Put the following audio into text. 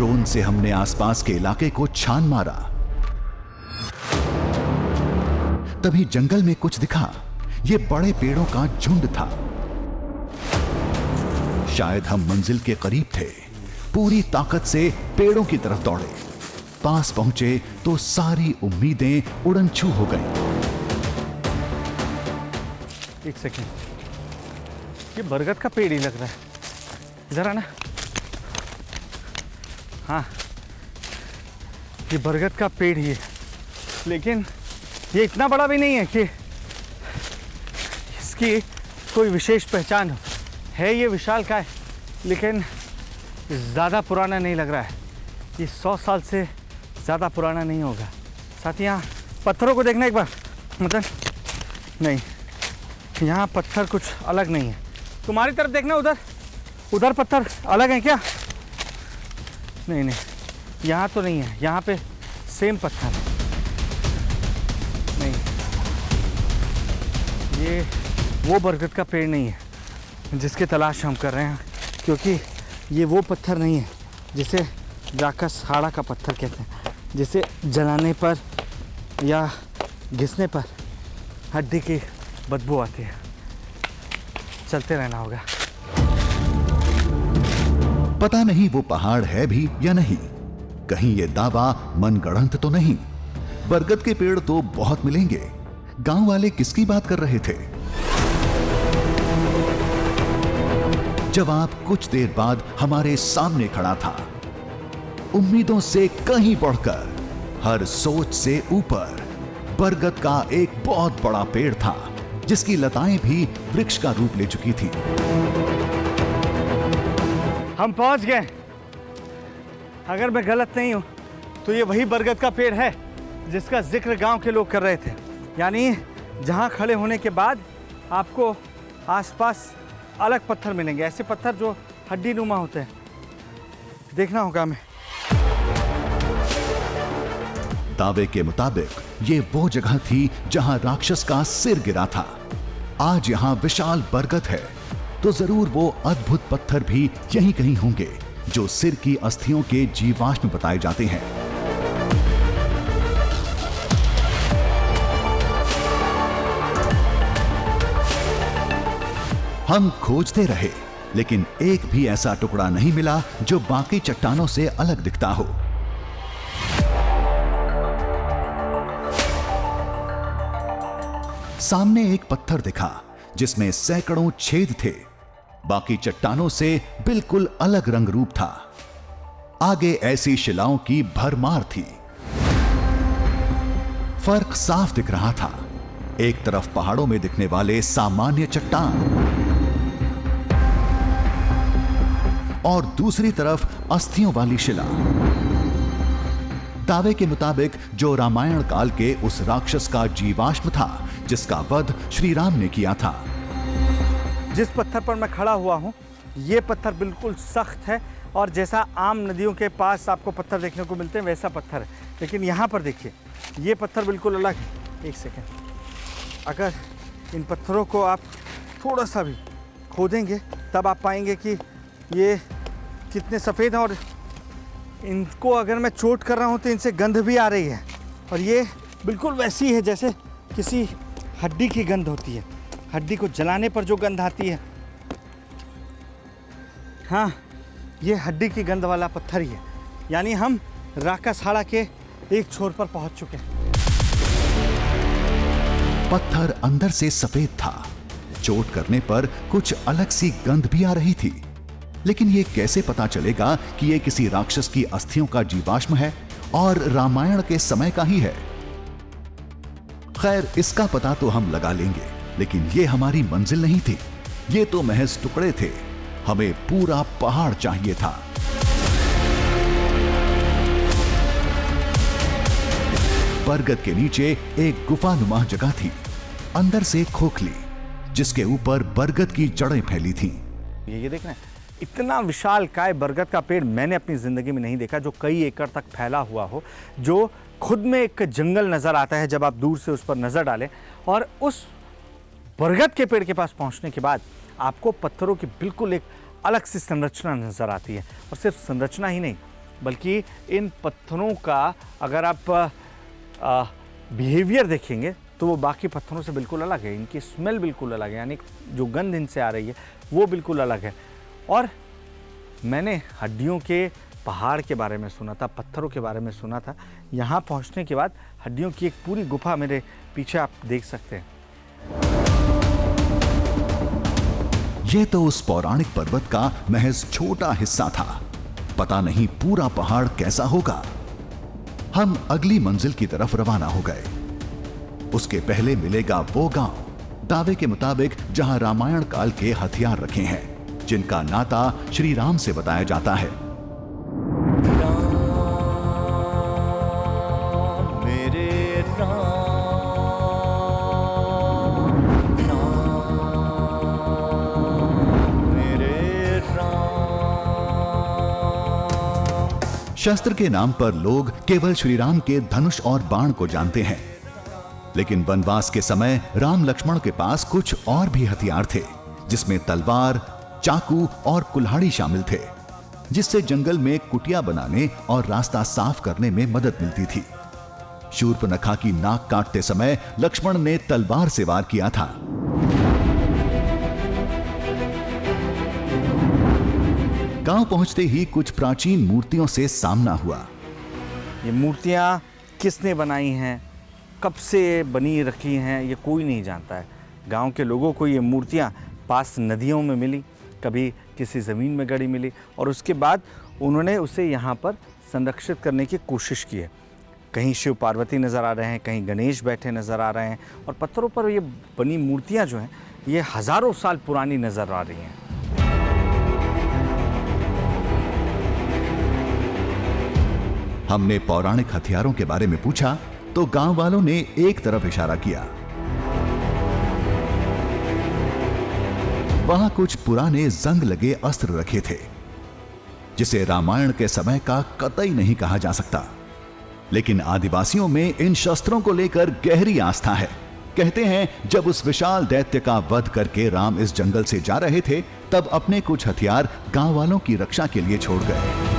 Drone से हमने आसपास के इलाके को छान मारा। तभी जंगल में कुछ दिखा। ये बड़े पेड़ों का झुंड था। शायद हम मंजिल के करीब थे। पूरी ताकत से पेड़ों की तरफ दौड़े। पास पहुंचे तो सारी उम्मीदें उड़न छू हो गईं। एक सेकेंड, ये बरगद का पेड़ ही लग रहा है। इधर आना। हाँ, ये बरगद का पेड़ ही है, लेकिन ये इतना बड़ा भी नहीं है कि इसकी कोई विशेष पहचान हो। है ये विशालकाय, लेकिन ज़्यादा पुराना नहीं लग रहा है। ये 100 साल से ज़्यादा पुराना नहीं होगा। साथ ही यहाँ पत्थरों को देखना एक बार, मतलब नहीं, यहाँ पत्थर कुछ अलग नहीं है। तुम्हारी तरफ देखना, उधर उधर पत्थर अलग हैं क्या? नहीं नहीं, यहाँ तो नहीं है। यहाँ पे सेम पत्थर है। नहीं, ये वो बरगद का पेड़ नहीं है जिसकी तलाश हम कर रहे हैं, क्योंकि ये वो पत्थर नहीं है जिसे राकस हाड़ा का पत्थर कहते हैं, जिसे जलाने पर या घिसने पर हड्डी की बदबू आती है। चलते रहना होगा। पता नहीं वो पहाड़ है भी या नहीं। कहीं ये दावा मनगढ़ंत तो नहीं। बरगद के पेड़ तो बहुत मिलेंगे। गांव वाले किसकी बात कर रहे थे? जवाब कुछ देर बाद हमारे सामने खड़ा था। उम्मीदों से कहीं बढ़कर, हर सोच से ऊपर, बरगद का एक बहुत बड़ा पेड़ था, जिसकी लताएं भी वृक्ष का रूप ले चुकी थी। हम पहुंच गए। अगर मैं गलत नहीं हूं तो ये वही बरगद का पेड़ है जिसका जिक्र गांव के लोग कर रहे थे। यानी जहां खड़े होने के बाद आपको आसपास अलग पत्थर मिलेंगे, ऐसे पत्थर जो हड्डी नुमा होते हैं। देखना होगा हमें। दावे के मुताबिक ये वो जगह थी जहां राक्षस का सिर गिरा था। आज यहां विशाल बरगद है, तो जरूर वो अद्भुत पत्थर भी यहीं कहीं होंगे जो सिर की अस्थियों के जीवाश्म बताए जाते हैं। हम खोजते रहे, लेकिन एक भी ऐसा टुकड़ा नहीं मिला जो बाकी चट्टानों से अलग दिखता हो। सामने एक पत्थर दिखा जिसमें सैकड़ों छेद थे। बाकी चट्टानों से बिल्कुल अलग रंग रूप था। आगे ऐसी शिलाओं की भरमार थी। फर्क साफ दिख रहा था। एक तरफ पहाड़ों में दिखने वाले सामान्य चट्टान और दूसरी तरफ अस्थियों वाली शिला। दावे के मुताबिक जो रामायण काल के उस राक्षस का जीवाश्म था जिसका वध श्री राम ने किया था। जिस पत्थर पर मैं खड़ा हुआ हूँ, ये पत्थर बिल्कुल सख्त है और जैसा आम नदियों के पास आपको पत्थर देखने को मिलते हैं वैसा पत्थर है। लेकिन यहाँ पर देखिए, ये पत्थर बिल्कुल अलग है। एक सेकेंड, अगर इन पत्थरों को आप थोड़ा सा भी खोदेंगे तब आप पाएंगे कि ये कितने सफ़ेद हैं, और इनको अगर मैं चोट कर रहा हूँ तो इनसे गंध भी आ रही है। और ये बिल्कुल वैसी है जैसे किसी हड्डी की गंध होती है, हड्डी को जलाने पर जो गंध आती है। हाँ, ये हड्डी की गंध वाला पत्थर ही है। यानी हम राकस हाड़ा के एक छोर पर पहुंच चुके हैं। पत्थर अंदर से सफेद था। चोट करने पर कुछ अलग सी गंध भी आ रही थी। लेकिन ये कैसे पता चलेगा कि ये किसी राक्षस की अस्थियों का जीवाश्म है और रामायण के समय का ही है? खैर, इसका पता तो हम लगा लेंगे, लेकिन ये हमारी मंजिल नहीं थी। ये तो महज टुकड़े थे। हमें पूरा पहाड़ चाहिए था। बरगद के नीचे एक गुफानुमा जगह थी, अंदर से खोखली, जिसके ऊपर बरगद की जड़ें फैली थीं। ये देख रहे हैं, इतना विशालकाय बरगद का पेड़ मैंने अपनी ज़िंदगी में नहीं देखा, जो कई एकड़ तक फैला हुआ हो, जो खुद में एक जंगल नज़र आता है जब आप दूर से उस पर नज़र डालें। और उस बरगद के पेड़ के पास पहुंचने के बाद आपको पत्थरों की बिल्कुल एक अलग सी संरचना नज़र आती है। और सिर्फ संरचना ही नहीं, बल्कि इन पत्थरों का अगर आप बिहेवियर देखेंगे तो वो बाकी पत्थरों से बिल्कुल अलग है। इनकी स्मेल बिल्कुल अलग है, यानी जो गंध इनसे आ रही है वो बिल्कुल अलग है। और मैंने हड्डियों के पहाड़ के बारे में सुना था, पत्थरों के बारे में सुना था। यहाँ पहुँचने के बाद हड्डियों की एक पूरी गुफा मेरे पीछे आप देख सकते हैं। यह तो उस पौराणिक पर्वत का महज छोटा हिस्सा था। पता नहीं पूरा पहाड़ कैसा होगा। हम अगली मंजिल की तरफ रवाना हो गए। उसके पहले मिलेगा वो गांव, दावे के मुताबिक जहां रामायण काल के हथियार रखे हैं, जिनका नाता श्री राम से बताया जाता है। शस्त्र के नाम पर लोग केवल श्री राम के धनुष और बाण को जानते हैं, लेकिन वनवास के समय राम लक्ष्मण के पास कुछ और भी हथियार थे, जिसमें तलवार, चाकू और कुल्हाड़ी शामिल थे, जिससे जंगल में कुटिया बनाने और रास्ता साफ करने में मदद मिलती थी। शूर्पनखा की नाक काटते समय लक्ष्मण ने तलवार से वार किया था। गांव पहुंचते ही कुछ प्राचीन मूर्तियों से सामना हुआ। ये मूर्तियां किसने बनाई हैं, कब से बनी रखी हैं, ये कोई नहीं जानता है। गांव के लोगों को ये मूर्तियां पास नदियों में मिली, कभी किसी ज़मीन में गड़ी मिली, और उसके बाद उन्होंने उसे यहाँ पर संरक्षित करने की कोशिश की है। कहीं शिव पार्वती नज़र आ रहे हैं, कहीं गणेश बैठे नज़र आ रहे हैं, और पत्थरों पर ये बनी मूर्तियाँ जो हैं ये हज़ारों साल पुरानी नज़र आ रही हैं। हमने पौराणिक हथियारों के बारे में पूछा तो गांव वालों ने एक तरफ इशारा किया। वहां कुछ पुराने जंग लगे अस्त्र रखे थे, जिसे रामायण के समय का कतई नहीं कहा जा सकता। लेकिन आदिवासियों में इन शस्त्रों को लेकर गहरी आस्था है। कहते हैं जब उस विशाल दैत्य का वध करके राम इस जंगल से जा रहे थे, तब अपने कुछ हथियार गांव वालों की रक्षा के लिए छोड़ गए।